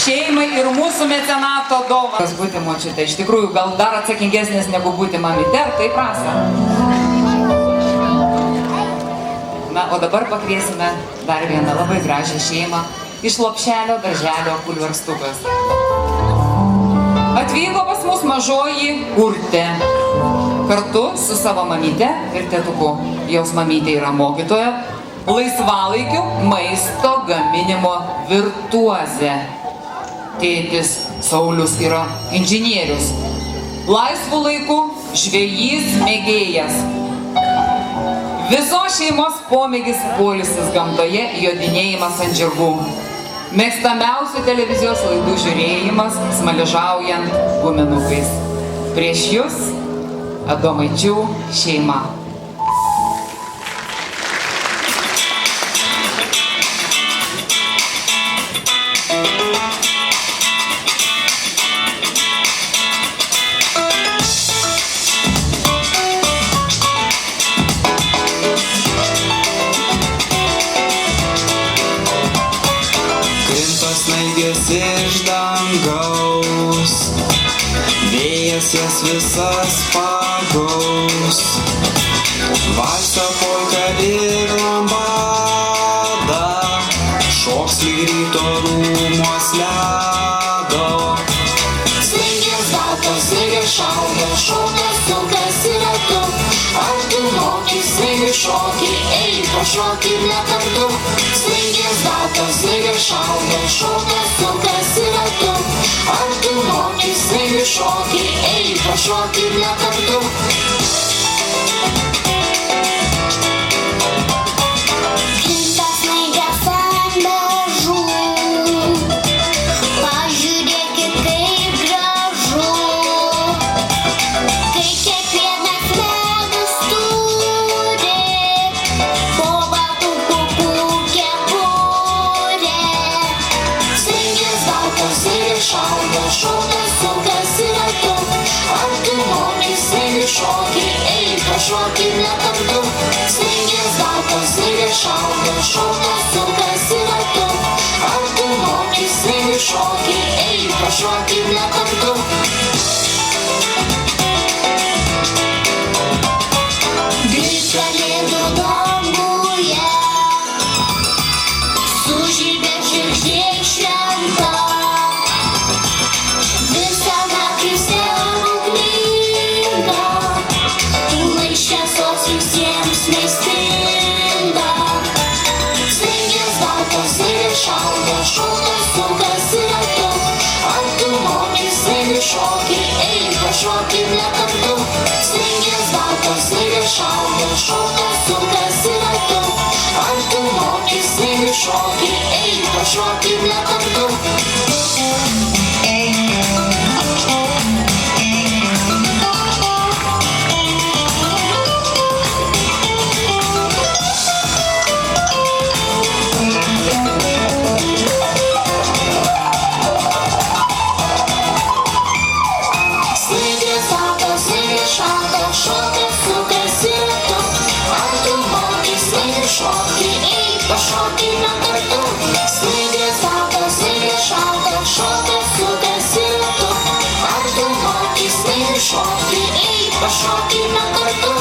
šeimai ir mūsų mecenato dovanas. Būti močiute, iš tikrųjų, gal dar atsakingesnės negu būti mamyte, ar taip Rasa? Na, o dabar pakviesime dar vieną labai gražią šeimą iš Lopšelio darželio Kulverstukas. Atvyko pas mus mažoji Urtė, kartu su savo mamyte ir tėtuku. Jos mamytė yra mokytoja, laisvalaikiu maisto gaminimo virtuozė. Tėtis Saulius yra inžinierius, laisvų laikų žvejys mėgėjas. Visos šeimos pomėgis poilsis gamtoje, jodinėjimas ant žirgų. Mėgstamiausių televizijos laidų žiūrėjimas, smaližaujant guminukais. Prieš jūs Adomaičių šeima. Iš dangaus, vėjas jas visas pagaus, valsą, polką ir lambada, šoks lyg ryto rūmuos ledo. Snaigės baltos, snaigės šaldo, šokas, sukasi ratu, ar tu moki snaigės šokį, eik pašokį nekartu. Snaigės baltos, snaigės šaldo, šokas, sukasi ratu, ar tu moki snaigės šokį, eik pašokį nekartu. Šokį nekartu, snaigės baltos, snaigės šaldo, šokas, sukasi ratu, ar tu moki snaigės šokį, eik pašokį nekartu. Grįžt kalėdų danguje, sužibė žvaigždė šventa, visą naktį stebuklinga. Šviesos visiems maistinga. Snaigės baltos, snaigės šaldo, šokas, sukasi ratu, ar tu moki snaigės šokį, eik pašokį nekartu. Snaigės baltos, snaigės šaldo, šokas, sukasi ratu, ar tu moki snaigės šokį, eik pašokį nekartu. Pašokį nekartu, snaigės baltos, snaigės šaldo, šokas, sukasi ratu, ar tu moki snaigės šokį, eik pašokį nekartu.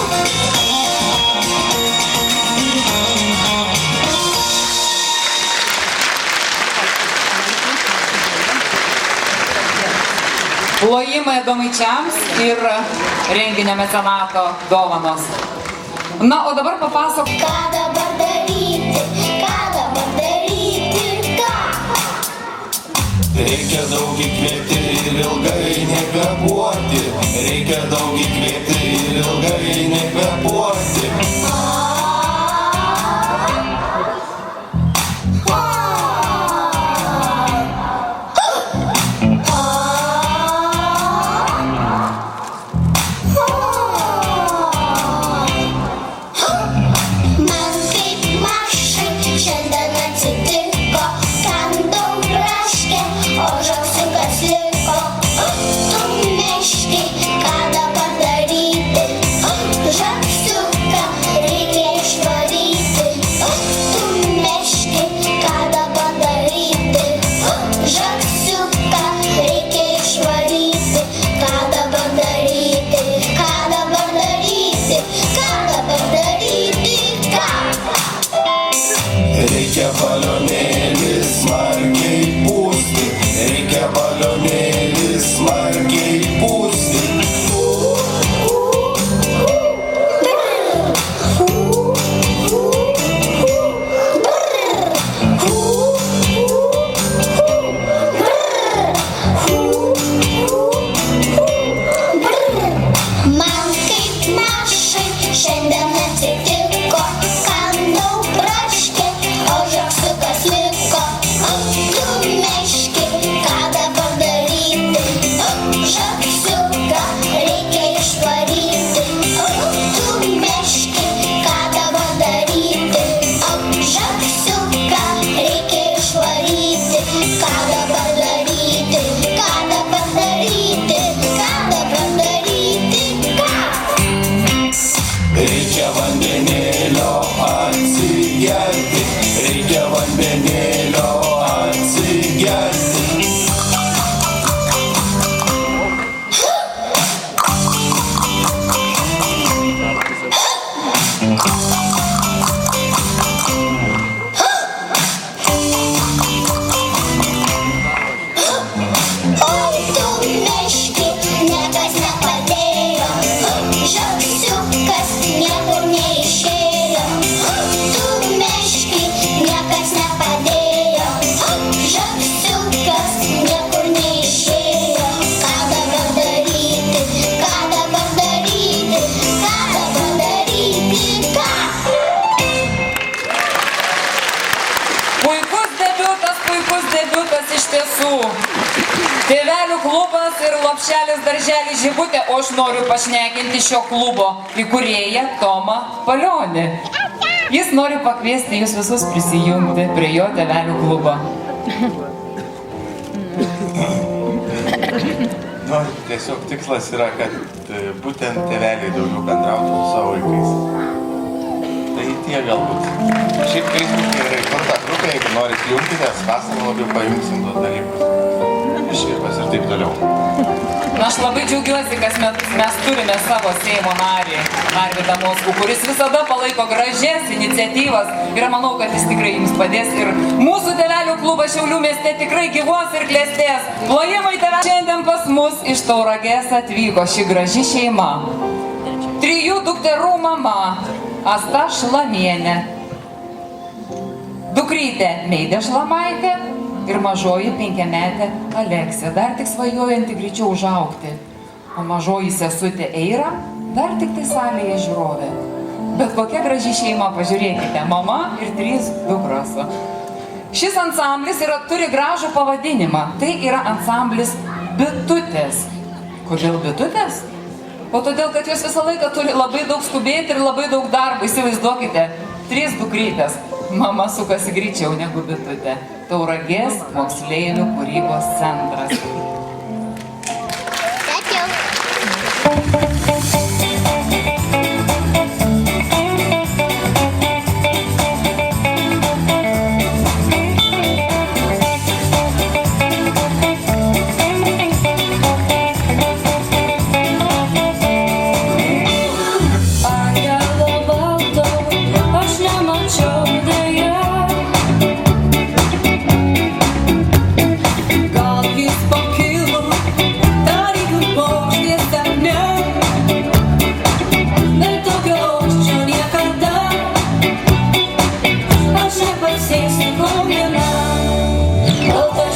Plojimai Adomaičiams ir renginio mecenato dovanos. Na, o dabar papasakok. Ką dabar daryti, ką? Reikia daug įkvėpti ir ilgai nekvėpuoti. Reikia daug įkvėpti ir ilgai nekvėpuoti. Ką dabar daryti, žąsiuką reikia Reikia balionėlį smarkiai pūsti, reikia balionėlį smarkiai pūsti. Man kaip mašai šiandien atsitiko, kandau braškė, o žąsiukas liko. Tu meški, ką dabar daryti? Žąsiuką reikia išvaryti. Tu meški, ką dabar daryti? Žąsiuką reikia išvaryti. Ką dabar daryti? Ką dabar daryti? Ką dabar daryti? Ką? Reikia vandenėlio atsigerti, reikia vandenėlio atsigerti. Oi, tu meški, niekas nepadėjo, žąsiukas niekur neišėjo. Tu meški, niekas nepadėjo, žąsiukas niekur neišėjo. Ką dabar daryti? Ką dabar daryti? Ką dabar daryti? Ką? Puikus debiutas iš tiesų. Tėvelių klubas ir lopšelis darželis Žibutė, o aš noriu pašnekinti šio klubo įkūrėją Tomą Palionį. Jis nori pakviesti jūs visus prisijungti prie jo tėvelių klubo. Tiesiog tikslas yra, kad būtent tėveliai daugiau bendrautų su savo vaikais. Tai tie galbūt. Šiaip Facebook'e yra įkurta grupė, jeigu norit jungtitės, vasarą labiau pajungsim tos dalykus. Išvirpas ir taip toliau. Na, aš labai džiaugiuosi, kad mes turime savo Seimo narį, Arvydą Mockų, kuris visada palaiko gražias iniciatyvas ir manau, kad jis tikrai jums padės. Ir mūsų tėvelių klubas Šiaulių mieste tikrai gyvuos ir klestės. Plojimai tėveliai. Šiandien pas mus iš Tauragės atvyko ši graži šeima. 3 dukterų mama Asta Šlamienė, dukrytė Meidė Šlamaitė ir mažoji 5-metė Aleksė, dar tik svajojanti greičiau užaugti. O mažoji sesutė Eira dar tik tai salėje žiūrovė. Bet kokia graži šeima, pažiūrėkite, mama ir 3 dukros. Šis ansamblis turi gražų pavadinimą. Tai yra ansamblis Bitutės. Kodėl Bitutės? O todėl, kad jos visą laiką turi labai daug skubėti ir labai daug darbo. Įsivaizduokite, 3 dukrytės. Mama sukasi greičiau negu Bitutė. Tauragės moksleivių kūrybos centras. Ačiū.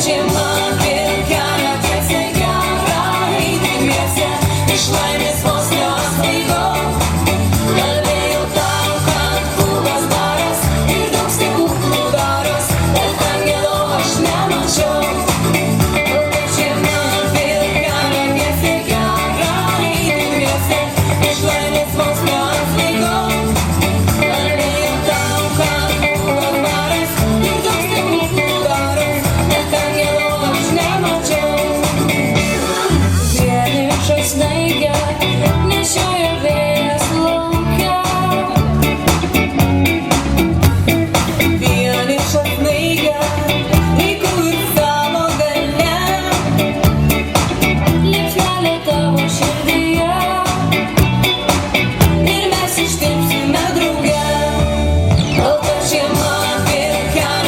Šie man pilka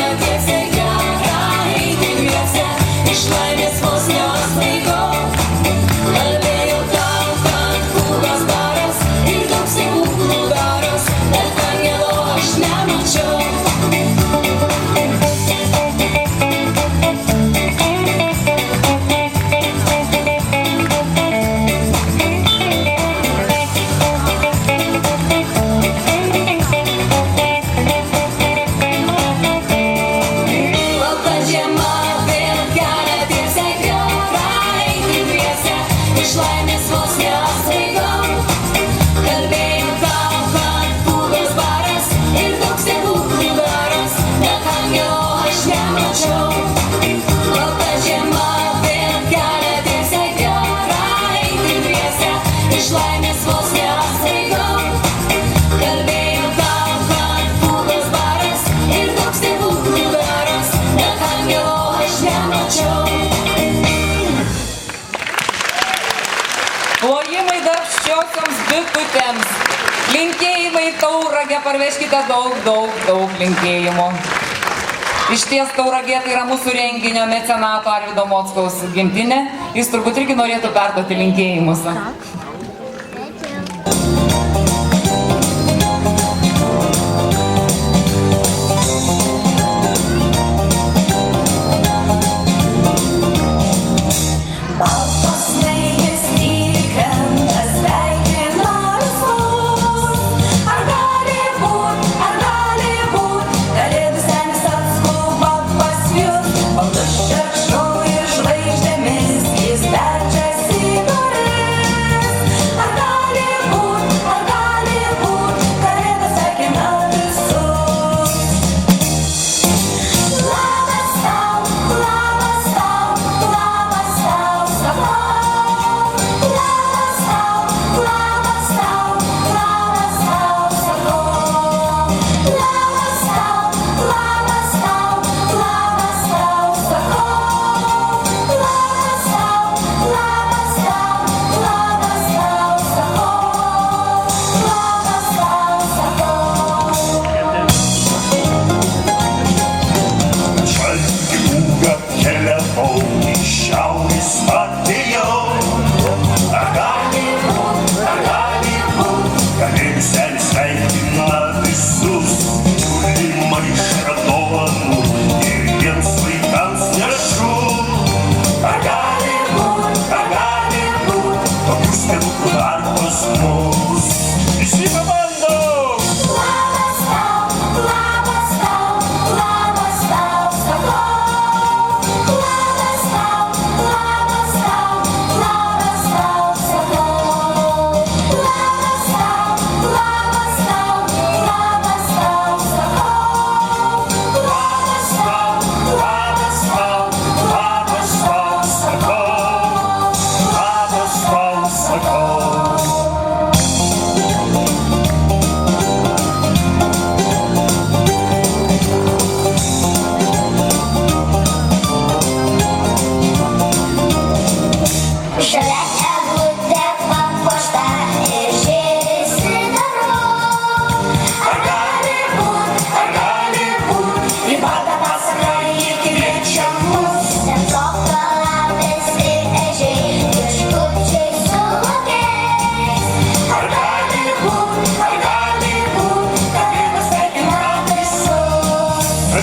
iš laimės vos neapsvaigau. Kalbėjau tau, kad fugos baras ir toks stebuklų daras, bet angelo aš nemačiau. Plojimai darbščiosioms bitutėms. Linkėjimai Tauragę, parveškite daug linkėjimų. Iš ties Tauragė tai yra mūsų renginio mecenato Arvydo Mockaus gimtinė. Jis turbūt irgi norėtų perduoti linkėjimus.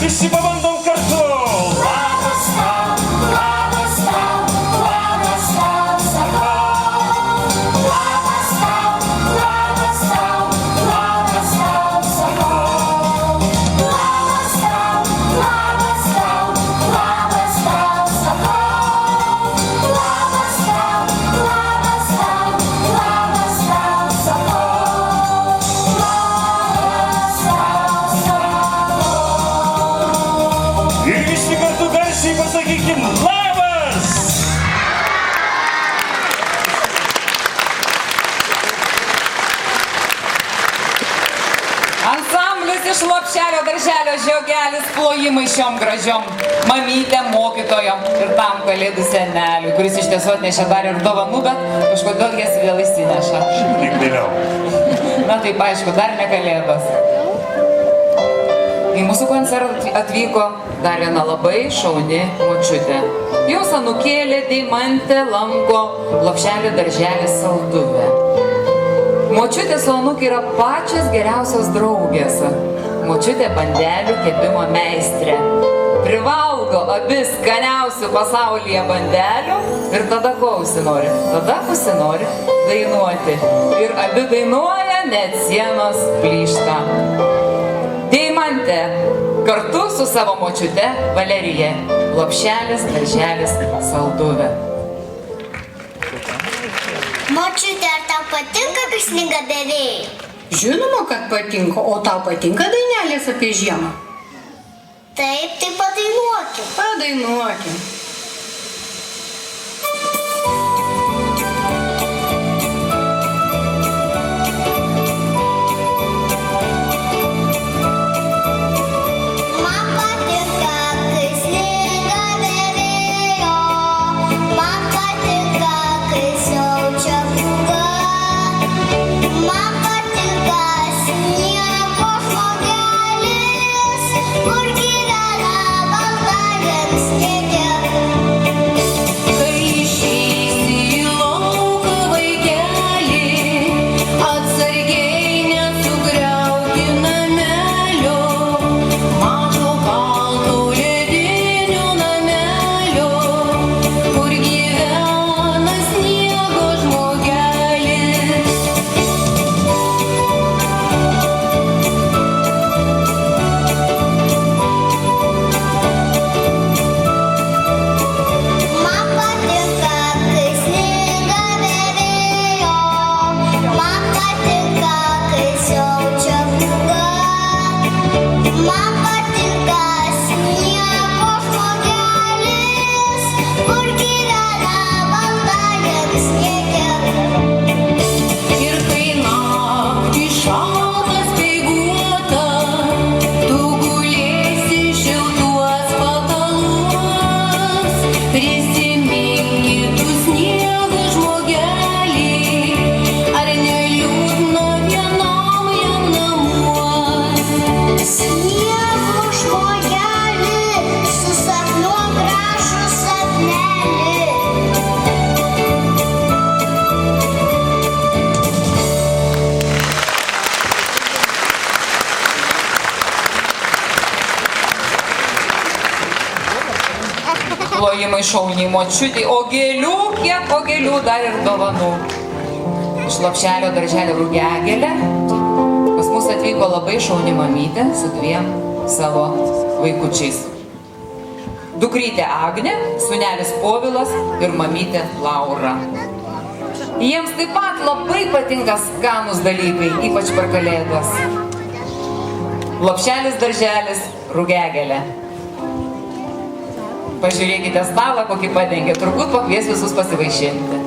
Visi pabandom kartu. Labas tau, labas tau, labas tau, sakau. Labas tau, labas tau, labas tau, sakau. Labas tau, labas tau, labas tau, sakau. Labas tau, labas tau, labas tau, sakau. Labas tau, sakau. Ir visi kartu garsiai pasakykim labas! Ansamblis iš Lopšelio darželio Žiogelis plojimai šiom gražiom mamytėm, mokytojom ir tam kalėdų seneliui, kuris iš tiesų atnešė dar ir dovanų, bet kažkodėl jas vėl įsineša. Tik vėliau. Na taip, aišku, dar ne kalėdos. Į mūsų koncertą atvyko dar viena labai šauni močiutė. Jos anūkėlė Deimantė lanko Lopšelio darželį Salduvę. Močiutė su anūkė yra pačios geriausios draugės. Močiutė bandelių kepimo meistrė. Privalgo abi skaniausių pasaulyje bandelių ir tada ko užsinori? Tada užsinori dainuoti. Ir abi dainuoja, net sienos plyšta. Deimantė kartu su savo močiute Valerija. Lopšelis darželis Salduvė. Močiute, ar tau patinka pisninga bevėjai? Žinoma, kad patinka, o tau patinka dainelės apie žiemą? Taip, tai padainuokim. Padainuokim. mylimai šauniai močiutei, o gėlių, kiek o gėlių dar ir dovanų. Iš Lopšelio darželio Rugiagėlė pas mus atvyko labai šauni mamytė su 2 savo vaikučiais. Dukrytė Agnė, sūnelis Povilas ir mamytė Laura. Jiems taip pat labai patinka skanūs dalykai, ypač per Kalėdas. Lopšelis darželis Rugiagėlė. Pažiūrėkite stalą, kokį padengė, turbūt pakvies visus pasivaišinti.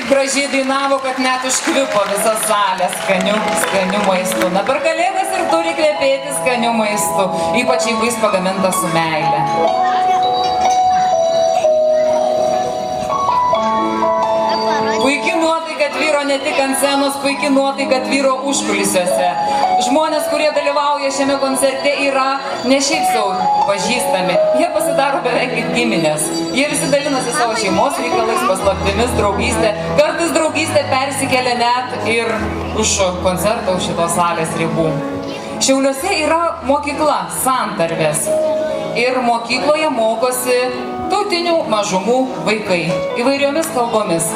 Gražiai dainavo, kad net užkvipo visą salę skaniu maistu. Na, per Kalėdas ir turi kvepėti skaniu maistu, ypač jeigu jis pagamintas su meile. Puikiai nuotaika tvyro ne tik ant scenos, puikiai nuotaika tvyro užkulisiuose. Žmonės, kurie dalyvauja šiame koncerte, yra ne šiaip sau pažįstami. Jie pasidaro beveik kaip giminės. Jie visi dalinasi savo šeimos reikalais, paslaptimis, draugystė. Kartais draugystė persikelia net ir už koncertą, už šitos salės ribų. Šiauliuose yra mokykla Santarvės. Ir mokykloje mokosi tautinių mažumų vaikai įvairiomis kalbomis.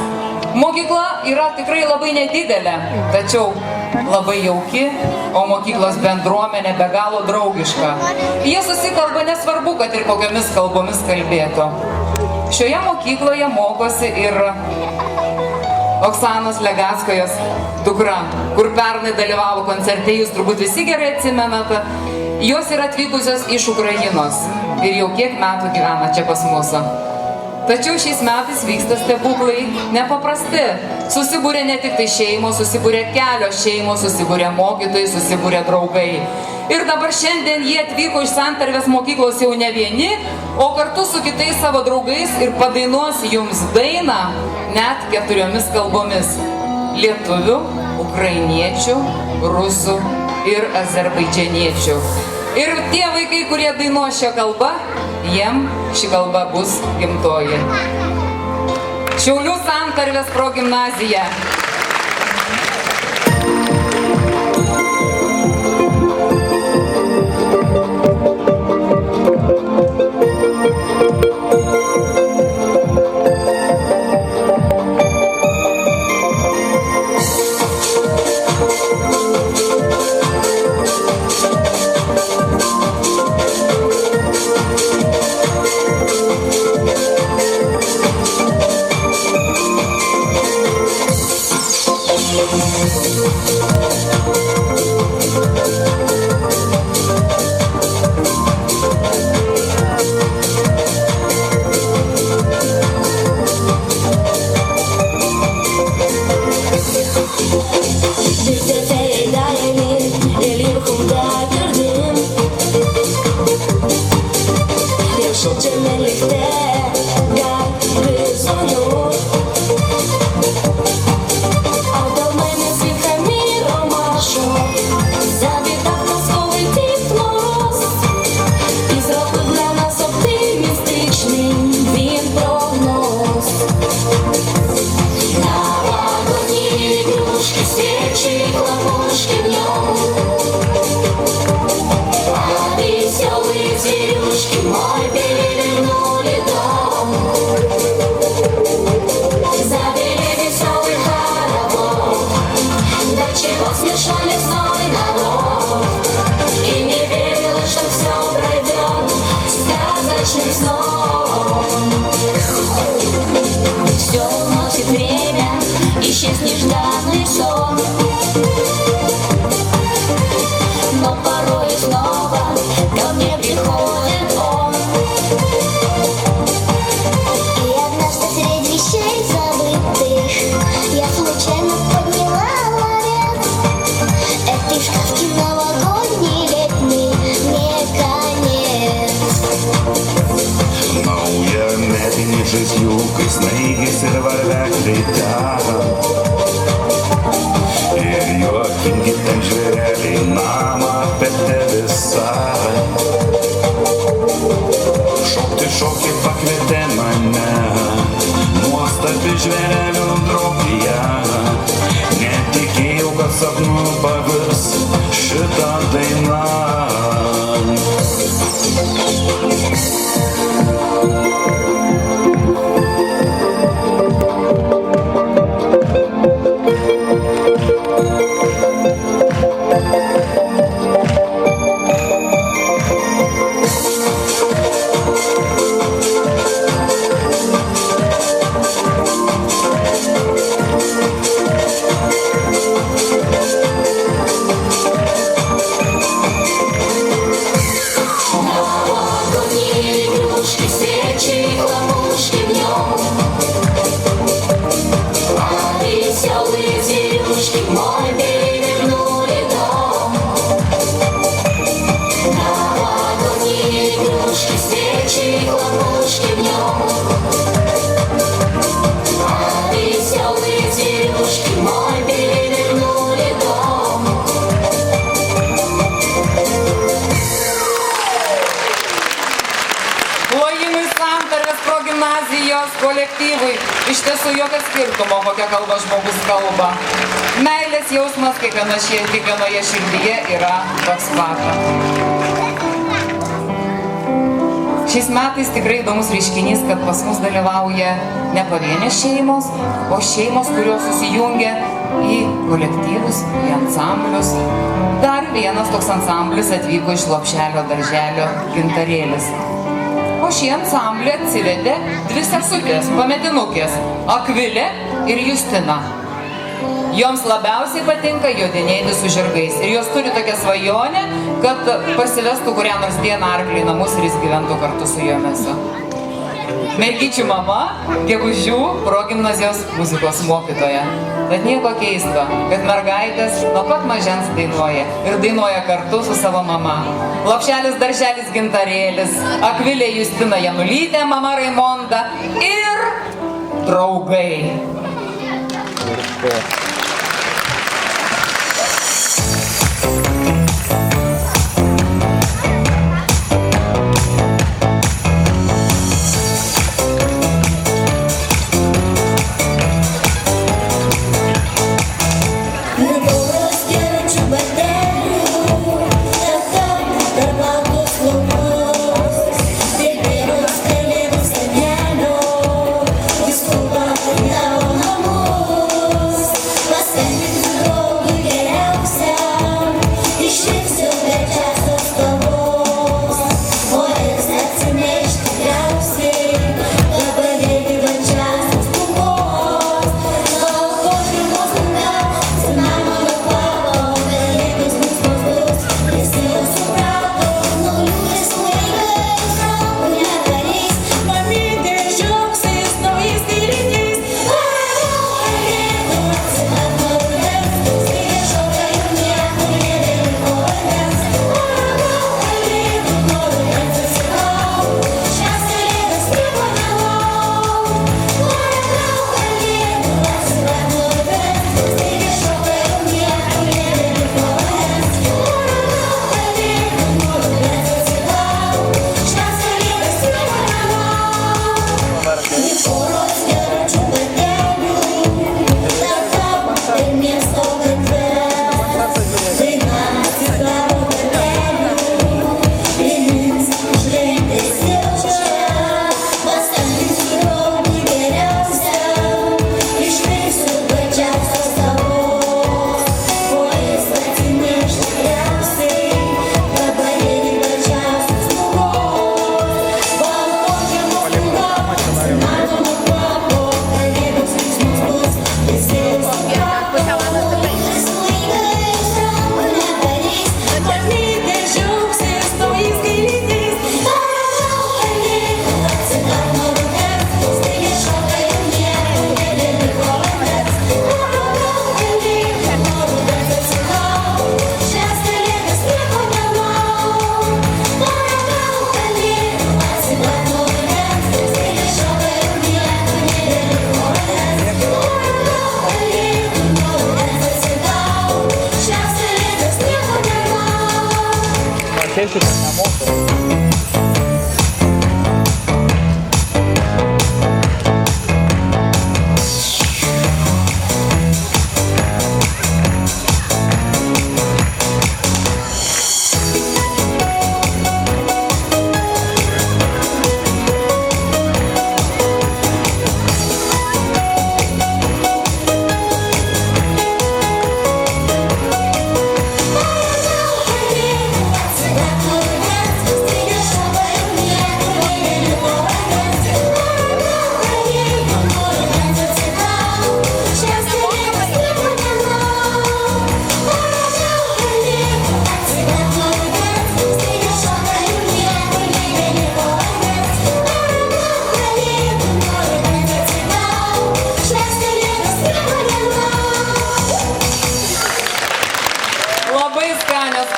Mokykla yra tikrai labai nedidelė, tačiau labai jauki, o mokyklos bendruomenė be galo draugiška. Jie susikalba nesvarbu, kad ir kokiomis kalbomis kalbėtų. Šioje mokykloje mokosi ir Oksanos Legatskojos dukra, kur pernai dalyvavo koncerte, jūs turbūt visi gerai atsimenate. Jos yra atvykusios iš Ukrainos ir jau kiek metų gyvena čia pas mūsų. Tačiau šiais metais vyksta stebuklai nepaprasti. Susibūrė ne tik tai šeimos, susibūrė kelios šeimos, susibūrė mokytojai, susibūrė draugai. Ir dabar šiandien jie atvyko iš Santarvės mokyklos jau ne vieni, o kartu su kitais savo draugais ir padainuos jums dainą net 4 kalbomis. Lietuvių, ukrainiečių, rusų ir azerbaidžianiečių. Ir tie vaikai, kurie dainuos šią kalbą, jiem ši kalba bus gimtoji. Šiaulių Santarvės progimnazija. Все уносит время, исчез нежданный сон. Но порой снова ко мне приходит он. И однажды среди вещей забытых я случайно подняла ларец. Этой сказки новогодней летней не конец. Nauja metinė žaisliukai, snaigės ir varvekliai dega. Ir juokingi ten žvėreliai namą apėtė visai. Šokti šokį pakvietė mane, nuostabi žvėrelių draugija. Netikėjau, kad sapnu pavirs šitą dainą. Kolektyvui iš tiesų jokio skirtumo, kokią kalbą žmogus kalba. Meilės jausmas kiekvienoje širdyje yra toks pat. Šiais metais tikrai įdomus reiškinys, kad pas mus dalyvauja ne pavienės šeimos, o šeimos, kurios susijungia į kolektyvus, į ansamblius. Dar vienas toks ansamblis atvyko iš Lopšelio darželio Gintarėlis. O šį ansamblį atsivedė 2 sesutės, pametinukės - Akvilė ir Justina. Joms labiausiai patinka jodinėti su žirgais ir jos turi tokią svajonę, kad parsivestų kurią nors dieną arklį į namus ir jis gyventų kartu su jomis. Mergyčių mama Gegužių progimnazijos muzikos mokytoja. Tad nieko keisto, kad mergaitės nuo pat mažens dainuoja ir dainuoja kartu su savo mama. Lopšelis Darželis Gintarėlis, Akvilė Justina Janulytė, mama Raimonda ir draugai.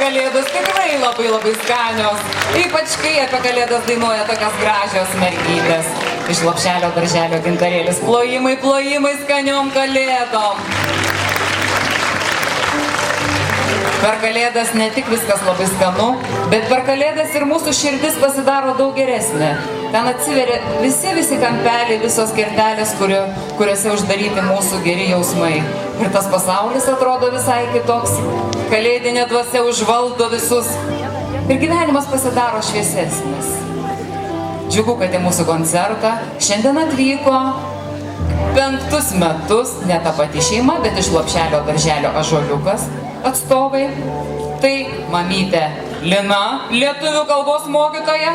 Kalėdos tikrai labai skanios. Ypač kai apie Kalėdas dainuoja tokias gražios mergytės. Iš Lopšelio Darželio Gintarėlis. Plojimai, plojimai skaniom Kalėdom. Per Kalėdas ne tik viskas labai skanu, bet per Kalėdas ir mūsų širdis pasidaro daug geresnė. Ten atsiveria visi kampeliai, visos kertelės, kuriuose uždaryti mūsų geri jausmai. Ir tas pasaulis atrodo visai kitoks. Kalėdinė dvasia užvaldo visus. Ir gyvenimas pasidaro šviesesnis. Džiugu, kad į mūsų koncertą šiandien atvyko 5 metus ne ta pati šeima, bet iš Lopšelio Darželio Ąžuoliukas atstovai. Tai mamytė Lina, lietuvių kalbos mokytoja,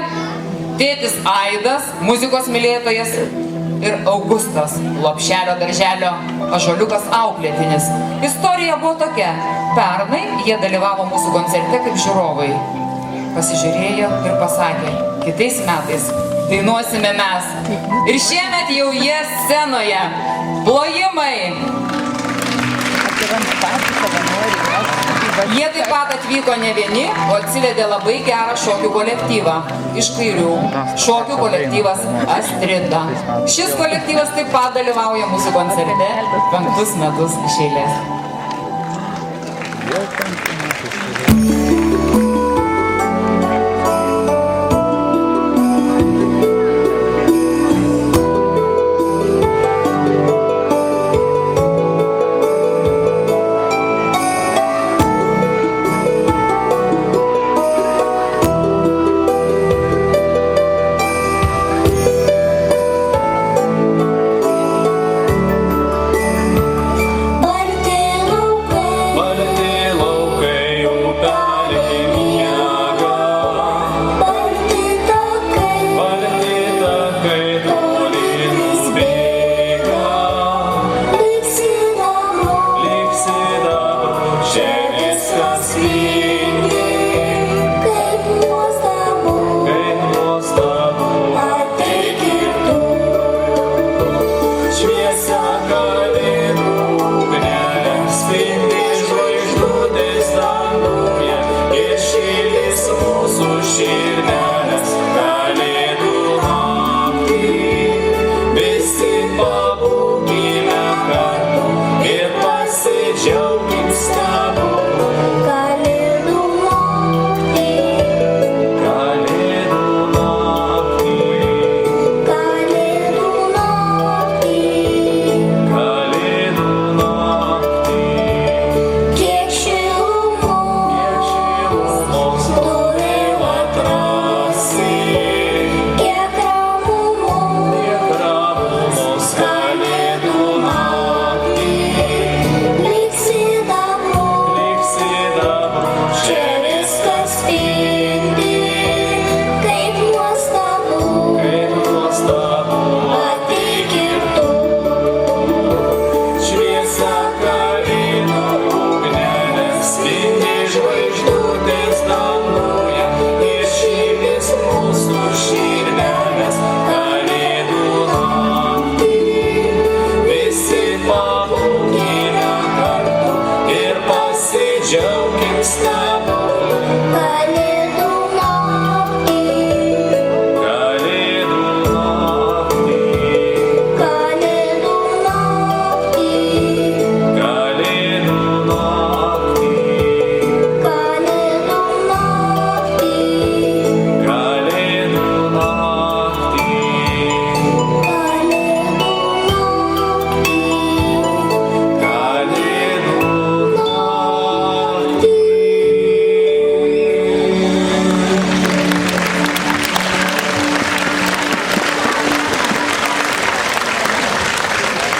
tėtis Aidas, muzikos mylėtojas, ir Augustas, Lopšelio darželio ąžuoliukas auklėtinis. Istorija buvo tokia. Pernai jie dalyvavo mūsų koncerte kaip žiūrovai. Pasižiūrėjo ir pasakė, kitais metais dainuosime mes. Ir šiemet jau jie scenoje. Plojimai! Jie taip pat atvyko ne vieni, o atsivedė labai gerą šokių kolektyvą. Iš Kairių. Šokių kolektyvas Astrida. Šis kolektyvas taip pat dalyvauja mūsų koncerte 5 metus iš eilės.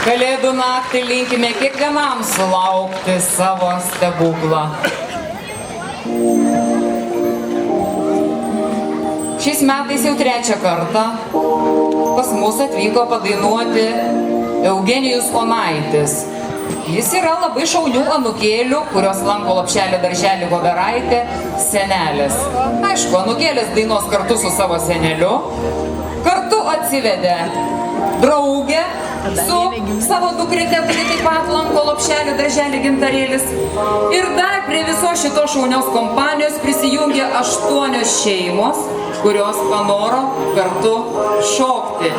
Kalėdų naktį linkime kiekvienam sulaukti savo stebuklą. Šiais metais jau 3. kartą pas mus atvyko padainuoti Eugenijus Onaitis. Jis yra labai šaunių anūkėlių, kurios lanko Lopšelio darželį Voveraitė, senelės. Aišku, anūkėlės dainos kartu su savo seneliu. Kartu atsivedė draugę su savo dukryte, kuri taip pat lanko Lopšelio darželį Gintarėlis. Ir dar prie visos šitos šaunios kompanijos prisijungė 8 šeimos, kurios panoro kartu šokti.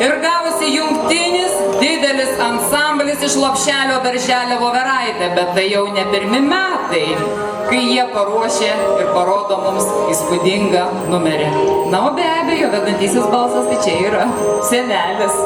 Ir gavosi jungtinis didelis ansamblis iš Lopšelio darželio Voveraitė, bet tai jau ne 1 metai, kai jie paruošė ir parodo mums įspūdingą numerį. Na, o be abejo, vedantysis balsas tai čia yra senelis.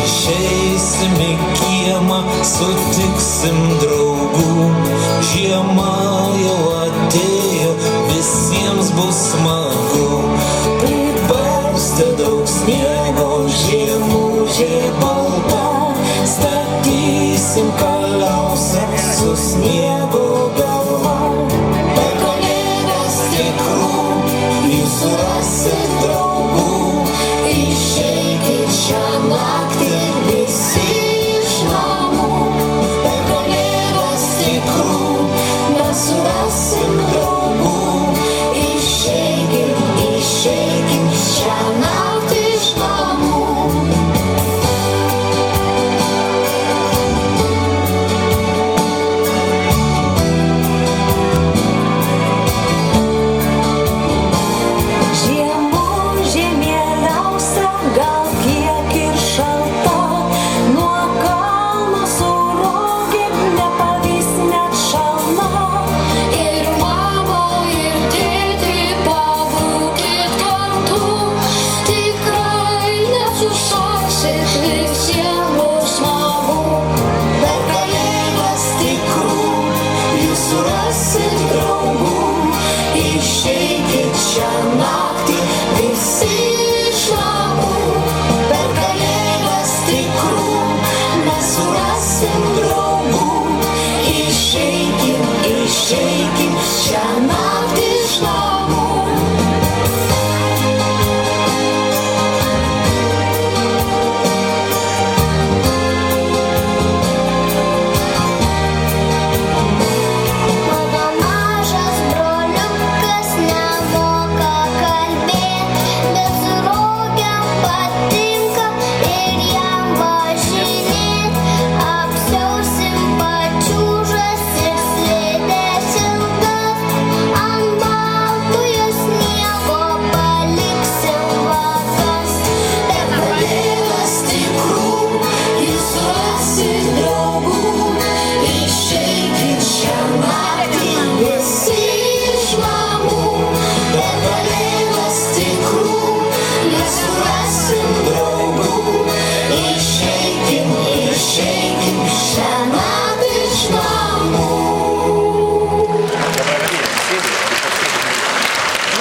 Išeisime žiemą sutiksim draugų. Žiema jau atėjo, visiems bus smagu. Pribarstė daug sniego, žiemužė balta. Statysim kaliausę su sniego galva. Per kalėdas tikrų jūs surasit draugų. Išeikit šią naktį visi iš namų. Per kalėdas tikrų mes surasim draugų. Išeikit, išeikit šią naktį iš namų.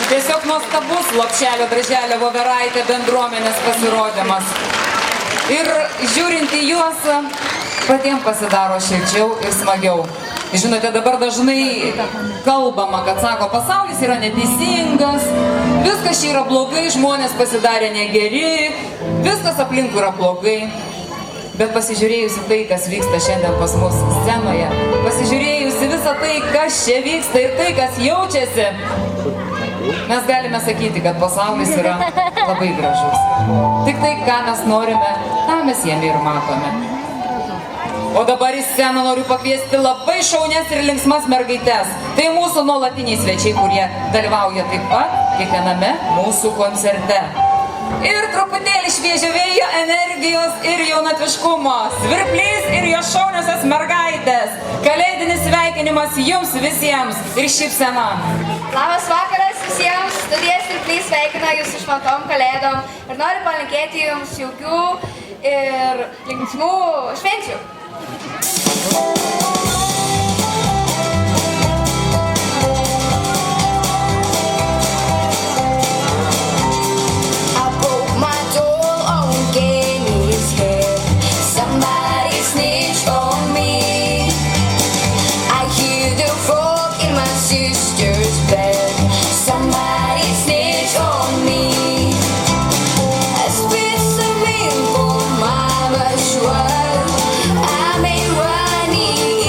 Tiesiog nuostabus Lopšelio darželio Voveraitė bendruomenės pasirodymas. Ir žiūrint į juos, patiems pasidaro šilčiau ir smagiau. Žinote, dabar dažnai kalbama, kad sako, pasaulis yra neteisingas, viskas čia yra blogai, žmonės pasidarė negeri, viskas aplinkui yra blogai. Bet pasižiūrėjusi tai, kas vyksta šiandien pas mus scenoje, pasižiūrėjusi visą tai, kas čia vyksta ir tai, kas jaučiasi, mes galime sakyti, kad pasaulis yra labai gražus. Tik tai, ką mes norime, tą mes jame ir matome. O dabar į sceną noriu pakviesti labai šaunias ir linksmas mergaites. Tai mūsų nuolatiniai svečiai, kurie dalyvauja taip pat kiekviename mūsų koncerte. Ir truputėlį šviežio vėjo, energijos ir jaunatviškumo. Svirplys ir jo šauniosios mergaitės. Kalėdinis sveikinimas jums visiems ir šypsena. Labas vakaras visiems, studija Svirplys sveikina jūs išmaltom kalėdom ir noriu palinkėti jums jaukių ir linksmų švenčių. Running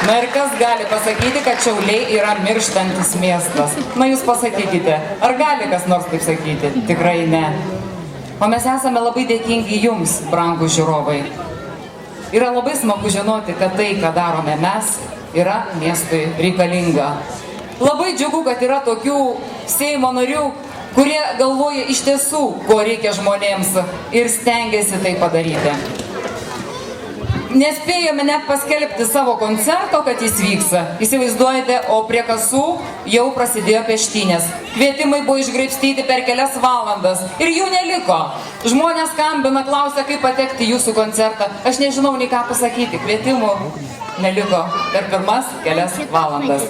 Na ir kas gali pasakyti, kad Šiauliai yra mirštantis miestas? Na jūs pasakykite, ar gali kas nors taip sakyti? Tikrai ne. O mes esame labai dėkingi jums, brangūs žiūrovai. Yra labai smagu žinoti, kad tai, ką darome mes, yra miestui reikalinga. Labai džiugu, kad yra tokių Seimo narių, kurie galvoja iš tiesų, ko reikia žmonėms ir stengiasi tai padaryti. Nespėjome net paskelbti savo koncerto, kad jis vyksta. Įsivaizduojate, o prie kasų jau prasidėjo peštynės. Kvietimai buvo išgraibstyti per kelias valandas ir jų neliko. Žmonės skambina, klausia, kaip patekti į jūsų koncertą. Aš nežinau nei ką pasakyti, kvietimų neliko per pirmas kelias valandas.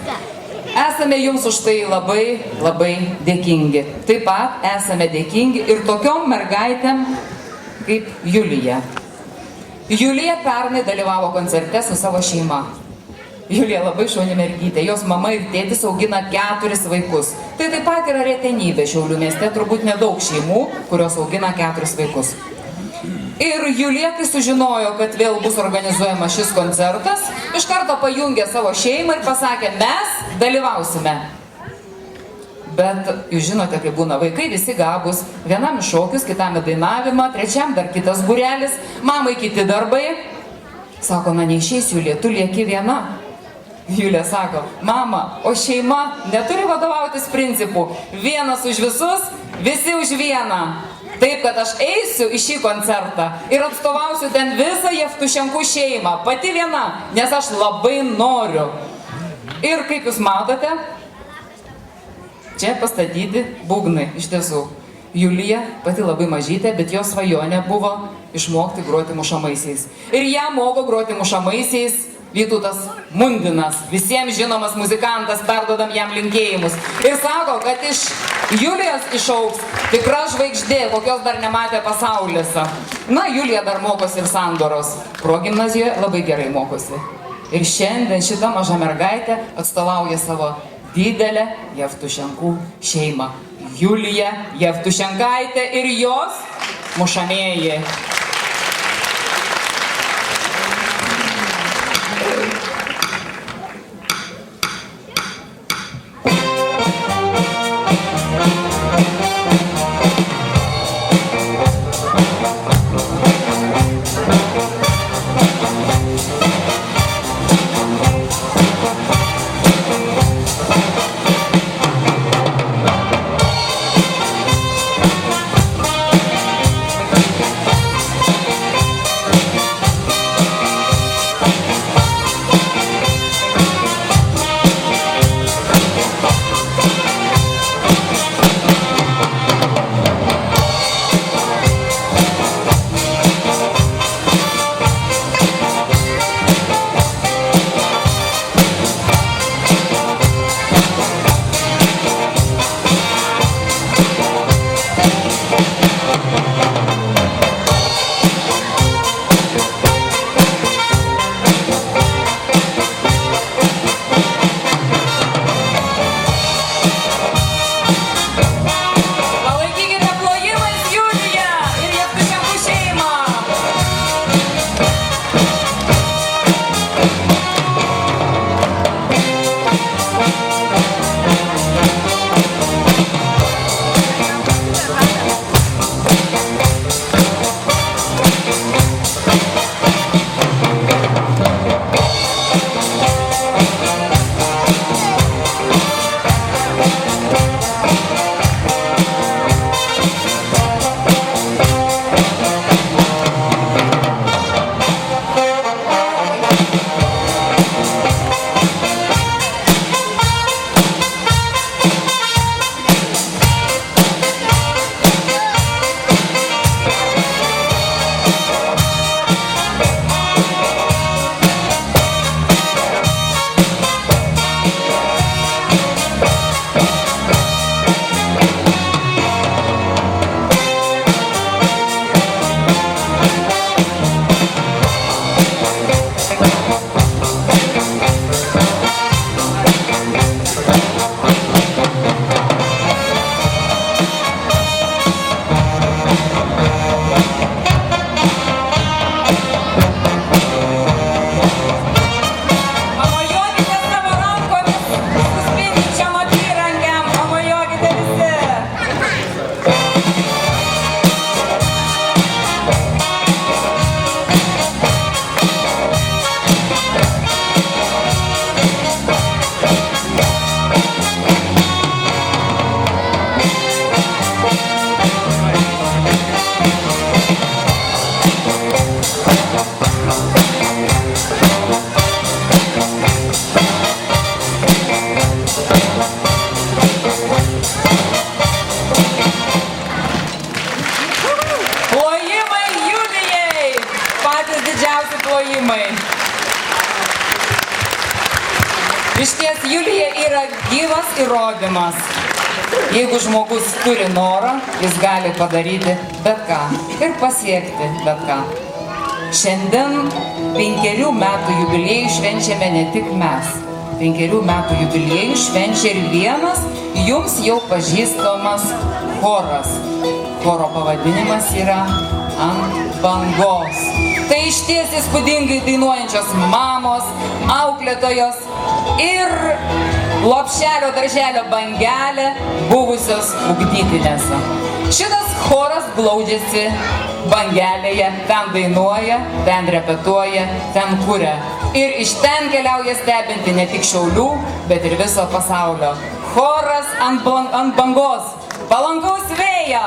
Esame jums už tai labai, labai dėkingi. Taip pat esame dėkingi ir tokiom mergaitėm kaip Julija. Julija pernai dalyvavo koncerte su savo šeima. Julija labai šauni mergytė, jos mama ir tėtis augina 4 vaikus. Tai taip pat yra retenybė Šiaulių mieste, turbūt nedaug šeimų, kurios augina 4 vaikus. Ir Julija, kai sužinojo, kad vėl bus organizuojamas šis koncertas, iš karto pajungė savo šeimą ir pasakė, mes dalyvausime. Bet jūs žinote, kaip būna vaikai, visi gabus, vienam į šokius, kitam į dainavimą, trečiam dar kitas būrelis, mamai kiti darbai. Sako, na neišeis Julija, tu lieki viena. Julija sako, mama, o šeima neturi vadovautis principu, vienas už visus, visi už vieną. Taip, kad aš eisiu į šį koncertą ir atstovausiu ten visą Jevtušenkų šeimą, pati viena, nes aš labai noriu. Ir kaip jūs matote, čia pastatyti būgnai, iš tiesų. Julija pati labai mažytė, bet jos svajonė buvo išmokti groti mušamaisiais. Ir ją moko groti mušamaisiais Vytautas Mundinas, visiems žinomas muzikantas, perduodam jam linkėjimus. Ir sako, kad iš Julijos išaugs tikra žvaigždė, kokios dar nematė pasaulis. Na, Julija dar mokosi ir Sandoros progimnazijoje, labai gerai mokosi. Ir šiandien šita maža mergaitė atstovauja savo didelę Jevtušenkų šeimą. Julija Jevtušenkaitė ir jos mušamieji. yra gyvas įrodymas. Jeigu žmogus turi norą, jis gali padaryti bet ką ir pasiekti bet ką. Šiandien 5 metų jubiliejų švenčiame ne tik mes. 5 metų jubiliejų švenčia ir vienas jums jau pažįstamas choras. Choro pavadinimas yra Ant bangos. Tai išties įspūdingai dainuojančios mamos, auklėtojos ir Lopšelio darželio bangelė buvusios ugdytinėse. Šitas choras glaudžiasi bangelėje, ten dainuoja, ten repetuoja, ten kuria. Ir iš ten keliauja stebinti ne tik Šiaulių, bet ir viso pasaulio. Choras ant bangos. Palankaus vėjo!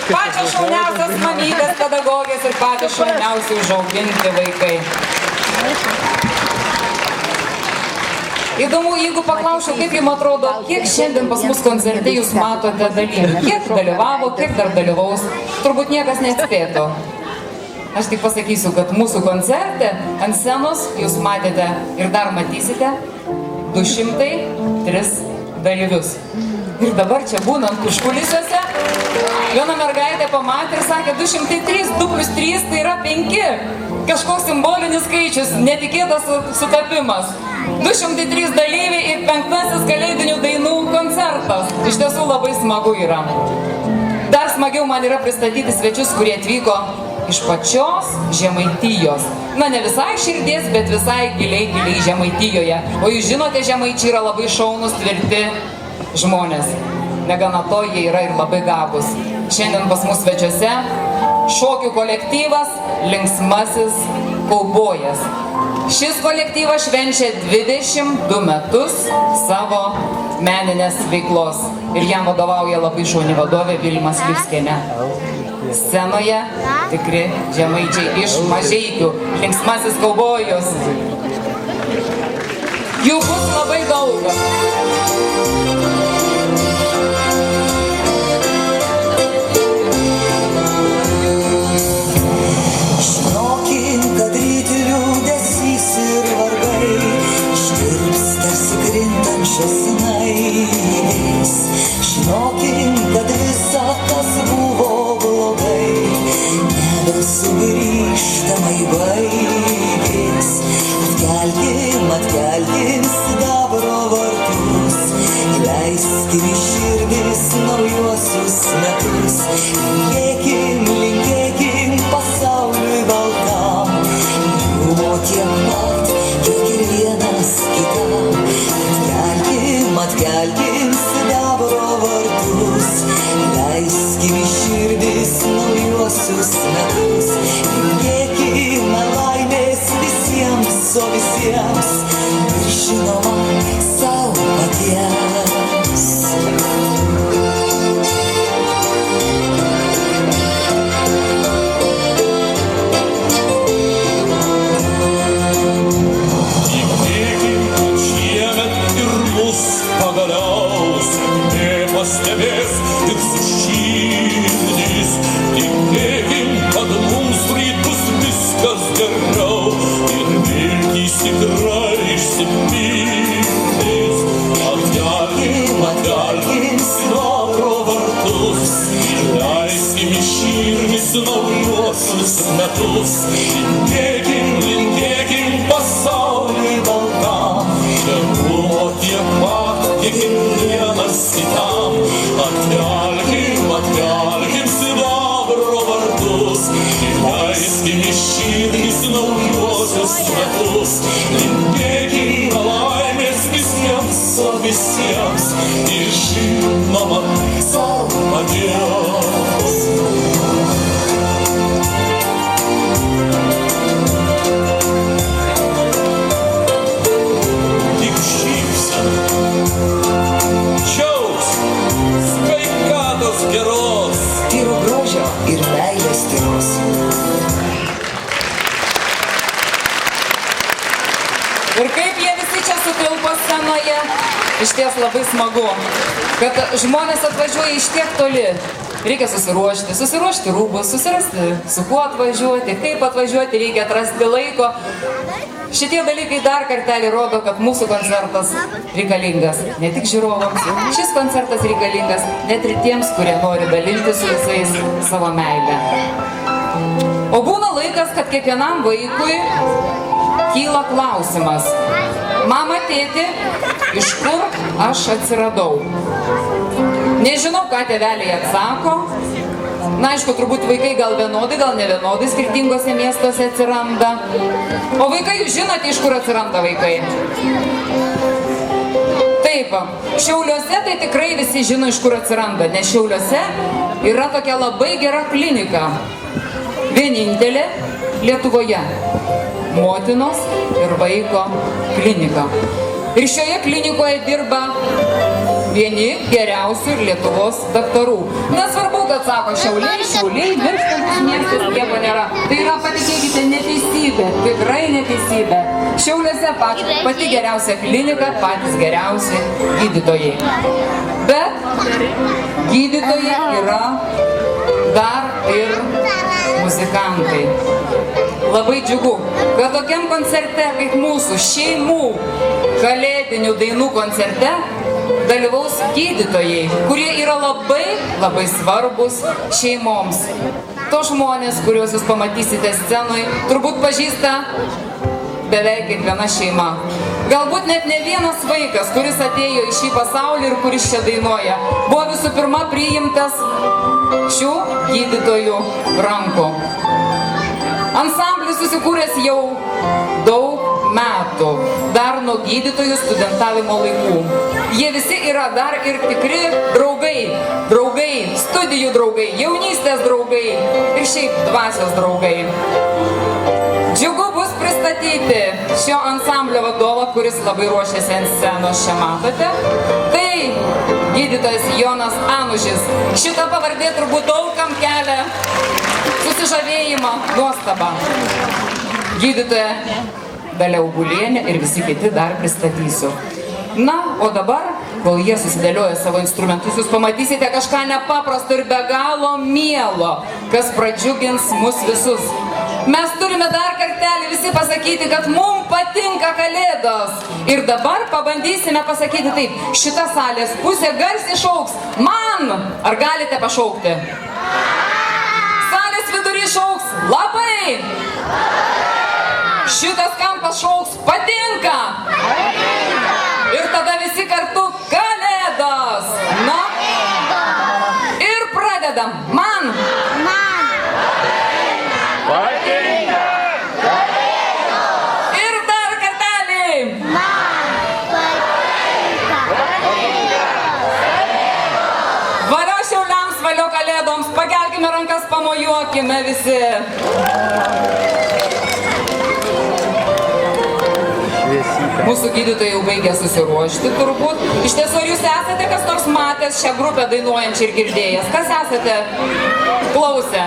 Pačios šauniausios mamytės, pedagogės ir patys šauniausiai užauginti vaikai. Įdomu, jeigu paklausčiau, kaip jums atrodo, kiek šiandien pas mus koncerte jūs matote dalyvių, kiek dalyvavo, kiek dar dalyvaus, turbūt niekas neatspėtų. Aš tik pasakysiu, kad mūsų koncerte ant scenos jūs matėte ir dar matysite 203 dalyvius. Ir dabar čia būnant užkulisiuose, viena mergaitė pamatė ir sakė 203, 2 plus 3 tai yra 5. Kažkoks simbolinis skaičius, netikėtas sutapimas. 203 dalyviai ir 5. kalėdinių dainų koncertas. Iš tiesų labai smagu yra. Dar smagiau man yra pristatyti svečius, kurie atvyko iš pačios Žemaitijos. Na, ne visai širdies, bet visai giliai Žemaitijoje. O jūs žinote, žemaičiai yra labai šaunus, tvirti žmonės. Negana to, jie yra ir labai gabūs. Šiandien pas mus svečiuose šokių kolektyvas Linksmasis kaubojas. Šis kolektyvas švenčia 22 metus savo meninės veiklos. Ir jam vadovauja labai šauni vadovė Vilma Slivskienė. scenoje tikri žemaičiai iš Mažeikių, linksmasis kaubojus. Jų bus labai daug. Žinokim, kad ryt liūdesys ir vargai ištirps tarsi krintančios snaigės. Žinokim, kad visa, kas buvo blogai, nebesugrįžtamai baigės. Atkelkim, atkelkim sidabro vartus, įleiskim į širdis naujuosius metus. Linkėkim, linkėkim pasauliui baltam, buvo tiek pat, kiek ir vienas kitam. Atkelkim, atkelkim sidabro vartus, įleiskim į širdis naujuosius metus. Linkėkim laimės visiems, o visiems ir žinoma savo patiems. Tikėkim, kad šiemet ir mus pagaliaus nepastebės ir sušildys. Tikėkim, kad mums ryt bus viskas geriau ir viltys tikrai išsipildys. Atkelkim, atkelkim sidabro vartus, įleiskim į širdis naujuosius metus. Linkėkim, linkėkim pasauliui baltam, buvo tiek pat, kiek ir vienas kitam. Atkelkim, atkelkim sidabro vartus, įleiskim į širdis naujuosius metus. Linkėkim laimės visiems, o visiems ir žinoma sau patiems. Tik šypsena, džiaugsmo, sveikatos geros, Tyro grožio ir meilės tyros. Ir kaip jie visi čia sutilpo scenoje, iš ties labai smagu, kad žmonės atvažiuoja iš tiek toli. Reikia susiruošti rūbus, susirasti, su kuo atvažiuoti, kaip atvažiuoti, reikia atrasti laiko. Šitie dalykai dar kartelį rodo, kad mūsų koncertas reikalingas ne tik žiūrovams, šis koncertas reikalingas net ir tiems, kurie nori dalinti su visais savo meilę. O būna laikas, kad kiekvienam vaikui kyla klausimas: mama, tėti, iš kur aš atsiradau? Nežinau, ką tėveliai atsako. Na, aišku, turbūt vaikai gal vienodai, gal ne vienodai skirtingose miestuose atsiranda. O vaikai, jūs žinote, iš kur atsiranda vaikai? Taip, Šiauliuose tai tikrai visi žino, iš kur atsiranda, nes Šiauliuose yra tokia labai gera klinika. Vienintelė Lietuvoje. Motinos ir vaiko klinika. Ir šioje klinikoje dirba vieni geriausių Lietuvos daktarų. Nesvarbu, kad sako Šiauliai, mirštantis miestas, nieko nėra. Tai yra, patikėkite, neteisybė, tikrai neteisybė. Šiauliuose pati geriausia klinika, patys geriausi gydytojai. Bet gydytojai yra dar ir muzikantai. Labai džiugu, kad tokiam koncerte kaip mūsų šeimų kalėdinių dainų koncerte dalyvaus gydytojai, kurie yra labai svarbus šeimoms. To žmonės, kuriuos jūs pamatysite scenoj, turbūt pažįsta beveik kiekviena šeima. Galbūt net ne vienas vaikas, kuris atėjo į šį pasaulį ir kuris čia dainuoja, buvo visų pirma priimtas šių gydytojų rankų. Ansamblis susikūręs jau daug metų, dar nuo gydytojų studentavimo laikų. Jie visi yra dar ir tikri draugai, studijų draugai, jaunystės draugai ir šiaip dvasios draugai. Džiugu bus pristatyti šio ansamblio vadovą, kuris labai ruošiasi ant scenos, čia matote. Tai gydytojas Jonas Anužis. Šita pavardė turbūt daugam kelia susižavėjimą, nuostabą. Gydytoja Dalia Augulienė ir visi kiti dar pristatysiu. Na, o dabar, kol jie susidėlioja savo instrumentus, jūs pamatysite kažką nepaprasto ir be galo mielo, kas pradžiugins mus visus. Mes turime dar kartelį visi pasakyti, kad mums patinka Kalėdos. Ir dabar pabandysime pasakyti taip. Šita salės pusė garsiai šauks man. Ar galite pašaukti? Salės vidury šauks labai. Šitas kampas šauks patinka. Ir tada visi kartu Kalėdos. Na. Ir pradedam. Man. Patinka! Ir dar kartelį. Valio Šiauliams, valio Kalėdoms. Pakelkime rankas, pamojuokime visi. Mūsų gydytojai jau baigė susiruošti turbūt. Iš tiesų, ar jūs esate kas nors matęs šią grupę dainuojančią ir girdėjęs? Kas esate klausę?